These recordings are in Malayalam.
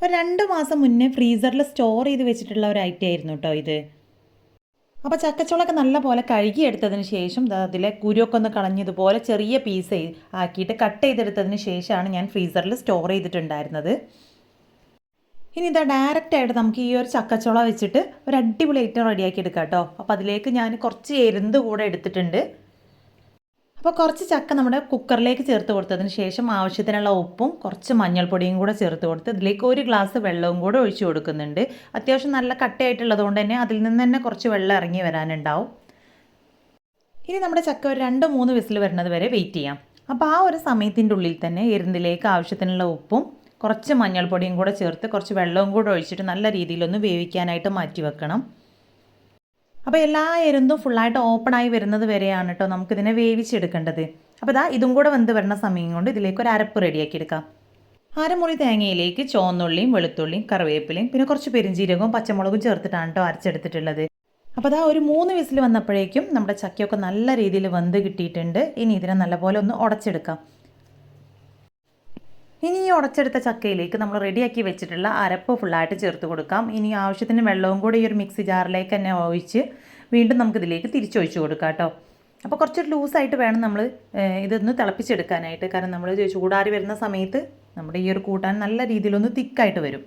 ഒരു 2 മാസം മുന്നേ ഫ്രീസറിൽ സ്റ്റോർ ചെയ്ത് വെച്ചിട്ടുള്ള ഒരു ഐറ്റം ആയിരുന്നു കേട്ടോ ഇത്. അപ്പോൾ ചക്കച്ചോളൊക്കെ നല്ല പോലെ കഴുകിയെടുത്തതിന് ശേഷം അതിലെ കുരുവൊക്കെ ഒന്ന് കളഞ്ഞതുപോലെ ചെറിയ പീസ് ആക്കിയിട്ട് കട്ട് ചെയ്തെടുത്തതിന് ശേഷമാണ് ഞാൻ ഫ്രീസറിൽ സ്റ്റോർ ചെയ്തിട്ടുണ്ടായിരുന്നത്. ഇനി ഇതാ ഡയറക്റ്റായിട്ട് നമുക്ക് ഈ ഒരു ചക്കച്ചോള വെച്ചിട്ട് ഒരു അടിപൊളി ഐറ്റം റെഡിയാക്കി എടുക്കാം കേട്ടോ. അപ്പോൾ അതിലേക്ക് ഞാൻ കുറച്ച് എരുന്ത് കൂടെ എടുത്തിട്ടുണ്ട്. അപ്പോൾ കുറച്ച് ചക്ക നമ്മുടെ കുക്കറിലേക്ക് ചേർത്ത് കൊടുത്തതിന് ശേഷം ആവശ്യത്തിനുള്ള ഉപ്പും കുറച്ച് മഞ്ഞൾപ്പൊടിയും കൂടെ ചേർത്ത് കൊടുത്ത് ഇതിലേക്ക് 1 ഗ്ലാസ് വെള്ളവും കൂടെ ഒഴിച്ചു കൊടുക്കുന്നുണ്ട്. അത്യാവശ്യം നല്ല കട്ടയായിട്ടുള്ളത് കൊണ്ട് തന്നെ അതിൽ നിന്ന് തന്നെ കുറച്ച് വെള്ളം ഇറങ്ങി വരാനുണ്ടാവും. ഇനി നമ്മുടെ ചക്ക ഒരു 2-3 വിസിൽ വരുന്നത് വരെ വെയിറ്റ് ചെയ്യാം. അപ്പോൾ ആ ഒരു സമയത്തിൻ്റെ ഉള്ളിൽ തന്നെ എരുന്നിലേക്ക് ആവശ്യത്തിനുള്ള ഉപ്പും കുറച്ച് മഞ്ഞൾപ്പൊടിയും കൂടെ ചേർത്ത് കുറച്ച് വെള്ളവും കൂടെ ഒഴിച്ചിട്ട് നല്ല രീതിയിലൊന്ന് വേവിക്കാനായിട്ട് മാറ്റി വെക്കണം. അപ്പോൾ എല്ലാ എരുന്തും ഫുള്ളായിട്ട് ഓപ്പണായി വരുന്നത് വരെയാണ് കേട്ടോ നമുക്കിതിനെ വേവിച്ചെടുക്കേണ്ടത്. അപ്പോൾ ഇതും കൂടെ വെന്ത് വരുന്ന സമയം കൊണ്ട് ഇതിലേക്ക് ഒരു അരപ്പ് റെഡിയാക്കി എടുക്കാം. അരമുറി തേങ്ങയിലേക്ക് ചുവന്നുള്ളിയും വെളുത്തുള്ളിയും കറിവേപ്പിലയും പിന്നെ കുറച്ച് പെരിഞ്ചീരകവും പച്ചമുളകും ചേർത്തിട്ടാണ് കേട്ടോ അരച്ചെടുത്തിട്ടുള്ളത്. അപ്പോൾ 3 വിസിൽ വന്നപ്പോഴേക്കും നമ്മുടെ ചക്കയൊക്കെ നല്ല രീതിയിൽ വെന്ത് കിട്ടിയിട്ടുണ്ട്. ഇനി ഇതിനെ നല്ലപോലെ ഒന്ന് ഉടച്ചെടുക്കാം. ഇനി ഈ ഉടച്ചെടുത്ത ചക്കയിലേക്ക് നമ്മൾ റെഡിയാക്കി വെച്ചിട്ടുള്ള അരപ്പ് ഫുള്ളായിട്ട് ചേർത്ത് കൊടുക്കാം. ഇനി ആവശ്യത്തിന് വെള്ളവും കൂടി ഈ ഒരു മിക്സി ജാറിലേക്ക് തന്നെ ഒഴിച്ച് വീണ്ടും നമുക്കിതിലേക്ക് തിരിച്ചൊഴിച്ച് കൊടുക്കാം കേട്ടോ. അപ്പോൾ കുറച്ചൊരു ലൂസായിട്ട് വേണം നമ്മൾ ഇതൊന്ന് തിളപ്പിച്ചെടുക്കാനായിട്ട്. കാരണം നമ്മൾ ചൂടാറി വരുന്ന സമയത്ത് നമ്മുടെ ഈ ഒരു കൂട്ടാൻ നല്ല രീതിയിലൊന്ന് തിക്കായിട്ട് വരും.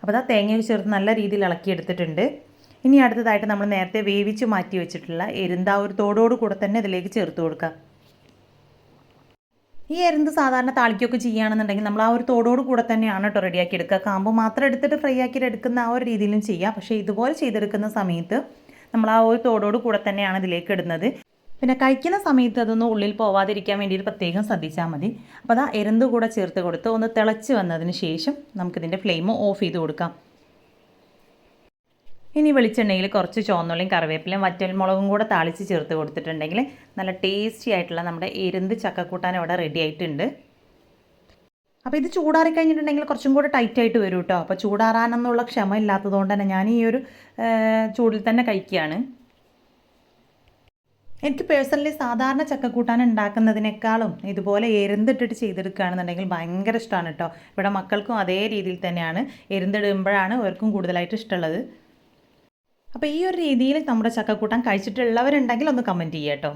അപ്പോൾ തേങ്ങ ചേർത്ത് നല്ല രീതിയിൽ ഇളക്കിയെടുത്തിട്ടുണ്ട്. ഇനി അടുത്തതായിട്ട് നമ്മൾ നേരത്തെ വേവിച്ച് മാറ്റി വെച്ചിട്ടുള്ള എരുന്ത ഒരു തോടോട് കൂടെ തന്നെ ഇതിലേക്ക് ചേർത്ത് കൊടുക്കാം. ഈ എരുന്ത് സാധാരണ താളിക്കൊക്കെ ചെയ്യുകയാണെന്നുണ്ടെങ്കിൽ നമ്മൾ ആ ഒരു തോടോട് കൂടെ തന്നെയാണ് കേട്ടോ റെഡിയാക്കി എടുക്കുക. കാമ്പ് മാത്രം എടുത്തിട്ട് ഫ്രൈ ആക്കിയിട്ട് എടുക്കുന്ന ആ ഒരു രീതിയിലും ചെയ്യാം. പക്ഷേ ഇതുപോലെ ചെയ്തെടുക്കുന്ന സമയത്ത് നമ്മൾ ആ ഒരു തോടോട് കൂടെ തന്നെയാണ് ഇതിലേക്ക് ഇടുന്നത്. പിന്നെ കഴിക്കുന്ന സമയത്ത് അതൊന്നും ഉള്ളിൽ പോവാതിരിക്കാൻ വേണ്ടിയിട്ട് പ്രത്യേകം ശ്രദ്ധിച്ചാൽ മതി. അപ്പോൾ എരുന്ത് കൂടെ ചേർത്ത് കൊടുത്ത് ഒന്ന് തിളച്ച് വന്നതിന് ശേഷം നമുക്കിതിൻ്റെ ഫ്ലെയിം ഓഫ് ചെയ്ത് കൊടുക്കാം. ഇനി വെളിച്ചെണ്ണയിൽ കുറച്ച് ചുവന്നുള്ളിയും കറിവേപ്പിലയും വറ്റൽമുളകും കൂടെ താളിച്ച് ചേർത്ത് കൊടുത്തിട്ടുണ്ടെങ്കിൽ നല്ല ടേസ്റ്റി ആയിട്ടുള്ള നമ്മുടെ എരുന്ത് ചക്കക്കൂട്ടാൻ ഇവിടെ റെഡി ആയിട്ടുണ്ട്. അപ്പോൾ ഇത് ചൂടാറി കഴിഞ്ഞിട്ടുണ്ടെങ്കിൽ കുറച്ചും കൂടെ ടൈറ്റായിട്ട് വരും കേട്ടോ. അപ്പോൾ ചൂടാറാനെന്നുള്ള ക്ഷമ ഇല്ലാത്തതുകൊണ്ട് തന്നെ ഞാൻ ഈ ഒരു ചൂടിൽ തന്നെ കഴിക്കുകയാണ്. എനിക്ക് പേഴ്സണലി സാധാരണ ചക്കക്കൂട്ടാൻ ഉണ്ടാക്കുന്നതിനേക്കാളും ഇതുപോലെ എരുന്തിട്ടിട്ട് ചെയ്തെടുക്കുകയാണെന്നുണ്ടെങ്കിൽ ഭയങ്കര ഇഷ്ടമാണ് കേട്ടോ. ഇവിടെ മക്കൾക്കും അതേ രീതിയിൽ തന്നെയാണ് എരുന്തിടുമ്പോഴാണ് അവർക്കും കൂടുതലായിട്ട് ഇഷ്ടമുള്ളത്. അപ്പോൾ ഈ ഒരു രീതിയിൽ നമ്മുടെ ചക്കക്കൂട്ടാൻ കഴിച്ചിട്ടുള്ളവരുണ്ടെങ്കിൽ ഒന്ന് കമൻറ്റ് ചെയ്യാം കേട്ടോ.